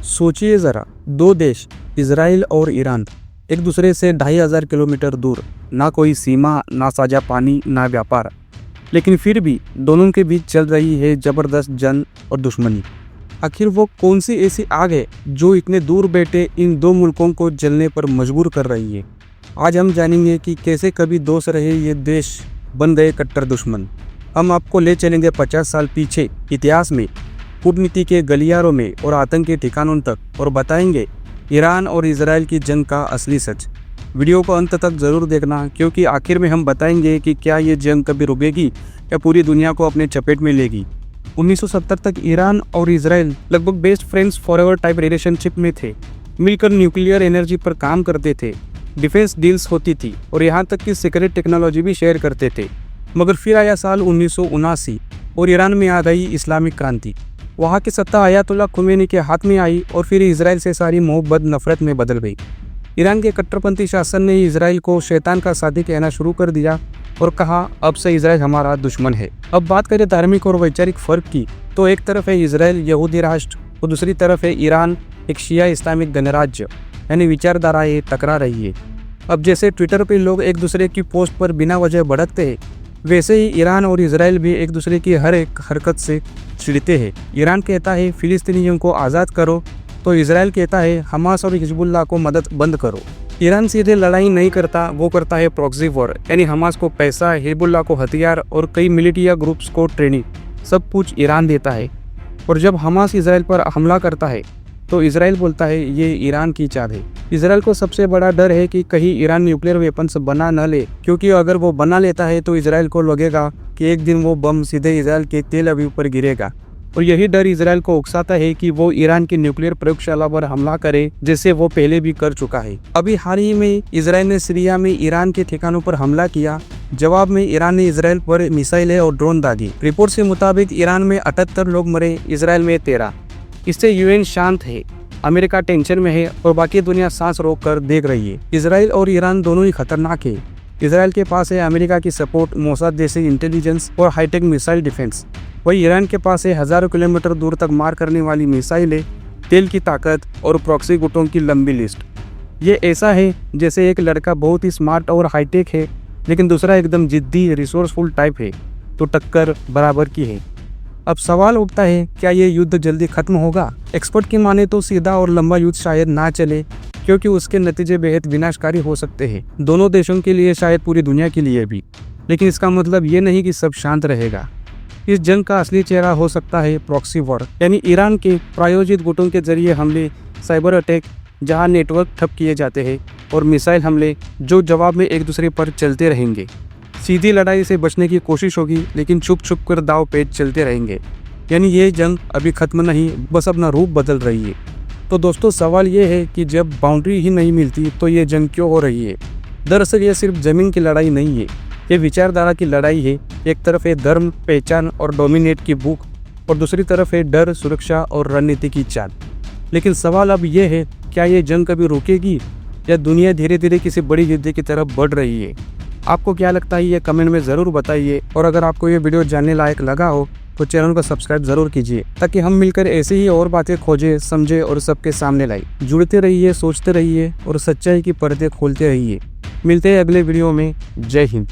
सोचिए ज़रा, दो देश इजराइल और ईरान एक दूसरे से 2500 किलोमीटर दूर, ना कोई सीमा, ना साझा पानी, ना व्यापार, लेकिन फिर भी दोनों के बीच चल रही है ज़बरदस्त जंग और दुश्मनी। आखिर वो कौन सी ऐसी आग है जो इतने दूर बैठे इन दो मुल्कों को जलने पर मजबूर कर रही है। आज हम जानेंगे कि कैसे कभी दोस्त रहे ये देश बन गए कट्टर दुश्मन। हम आपको ले चलेंगे 50 साल पीछे इतिहास में, कूटनीति के गलियारों में और आतंक के ठिकानों तक, और बताएंगे ईरान और इजराइल की जंग का असली सच। वीडियो को अंत तक ज़रूर देखना, क्योंकि आखिर में हम बताएंगे कि क्या ये जंग कभी रुकेगी या पूरी दुनिया को अपने चपेट में लेगी। 1970 तक ईरान और इजराइल लगभग best friends forever type relationship में थे। मिलकर न्यूक्लियर एनर्जी पर काम करते थे, डिफेंस डील्स होती थी और यहाँ तक कि सीक्रेट टेक्नोलॉजी भी शेयर करते थे। मगर फिर आया साल 1979 और ईरान में आ गई इस्लामिक क्रांति। वहाँ की सत्ता आयतुल्ला खुमैनी के हाथ में आई और फिर इजराइल से सारी मोहब्बत नफरत में बदल गई। ईरान के कट्टरपंथी शासन ने इजराइल को शैतान का साथी कहना शुरू कर दिया और कहा, अब से इजराइल हमारा दुश्मन है। अब बात करें धार्मिक और वैचारिक फ़र्क की, तो एक तरफ है इजराइल यहूदी राष्ट्र और दूसरी तरफ है ईरान एक शिया इस्लामिक गणराज्य, यानी विचारधाराएं टकरा रही है। अब जैसे ट्विटर पर लोग एक दूसरे की पोस्ट पर बिना वजह भड़कते हैं, वैसे ही ईरान और इजराइल भी एक दूसरे की हर एक हरकत से चिढ़ते हैं। ईरान कहता है फिलिस्तीनियों को आज़ाद करो, तो इजराइल कहता है हमास और हिजबुल्लाह को मदद बंद करो। ईरान सीधे लड़ाई नहीं करता, वो करता है प्रॉक्सी वॉर, यानी हमास को पैसा, हिजबुल्लाह को हथियार और कई मिलिटिया ग्रुप्स को ट्रेनिंग, सब कुछ ईरान देता है। और जब हमास इजराइल पर हमला करता है तो इजराइल बोलता है ये ईरान की चाल है। इजराइल को सबसे बड़ा डर है कि कहीं ईरान न्यूक्लियर वेपन्स बना न ले, क्योंकि अगर वो बना लेता है तो इजराइल को लगेगा कि एक दिन वो बम सीधे इजराइल के तेल अवीव पर गिरेगा। और यही डर इजराइल को उकसाता है कि वो ईरान की न्यूक्लियर प्रयोगशाला पर हमला करे, जैसे वो पहले भी कर चुका है। अभी हाल ही में इजराइल ने सीरिया में ईरान के ठिकानों पर हमला किया। जवाब में ईरान ने इजराइल पर मिसाइलें और ड्रोन दागी। रिपोर्ट से मुताबिक ईरान में 78 लोग मरे, इजराइल में 13। इससे यूएन शांत है, अमेरिका टेंशन में है और बाकी दुनिया सांस रोक कर देख रही है। इजराइल और ईरान दोनों ही खतरनाक है। इजराइल के पास है अमेरिका की सपोर्ट, मोसाद जैसे इंटेलिजेंस और हाईटेक मिसाइल डिफेंस। वही ईरान के पास है हज़ारों किलोमीटर दूर तक मार करने वाली मिसाइलें, तेल की ताकत और प्रॉक्सी गुटों की लंबी लिस्ट। ये ऐसा है जैसे एक लड़का बहुत ही स्मार्ट और हाईटेक है, लेकिन दूसरा एकदम जिद्दी रिसोर्सफुल टाइप है, तो टक्कर बराबर की है। अब सवाल उठता है, क्या ये युद्ध जल्दी खत्म होगा? एक्सपर्ट की माने तो सीधा और लंबा युद्ध शायद ना चले, क्योंकि उसके नतीजे बेहद विनाशकारी हो सकते हैं, दोनों देशों के लिए, शायद पूरी दुनिया के लिए भी। लेकिन इसका मतलब ये नहीं कि सब शांत रहेगा। इस जंग का असली चेहरा हो सकता है प्रॉक्सी वॉर, यानी ईरान के प्रायोजित गुटों के जरिए हमले, साइबर अटैक जहां नेटवर्क ठप किए जाते हैं, और मिसाइल हमले जो जवाब में एक दूसरे पर चलते रहेंगे। सीधी लड़ाई से बचने की कोशिश होगी, लेकिन छुप छुप कर दाव पेच चलते रहेंगे। यानी ये जंग अभी खत्म नहीं, बस अपना रूप बदल रही है। तो दोस्तों, सवाल ये है कि जब बाउंड्री ही नहीं मिलती तो ये जंग क्यों हो रही है? दरअसल ये सिर्फ ज़मीन की लड़ाई नहीं है, ये विचारधारा की लड़ाई है। एक तरफ है धर्म, पहचान और डोमिनेट की भूख, और दूसरी तरफ है डर, सुरक्षा और रणनीति की चाल। लेकिन सवाल अब ये है, क्या ये जंग कभी रुकेगी या दुनिया धीरे धीरे किसी बड़ी युद्ध की तरफ बढ़ रही है? आपको क्या लगता है, ये कमेंट में ज़रूर बताइए। और अगर आपको ये वीडियो जानने लायक लगा हो तो चैनल को सब्सक्राइब ज़रूर कीजिए, ताकि हम मिलकर ऐसे ही और बातें खोजें, समझें और सबके सामने लाएं। जुड़ते रहिए, सोचते रहिए और सच्चाई की परतें खोलते रहिए। मिलते हैं अगले वीडियो में। जय हिंद।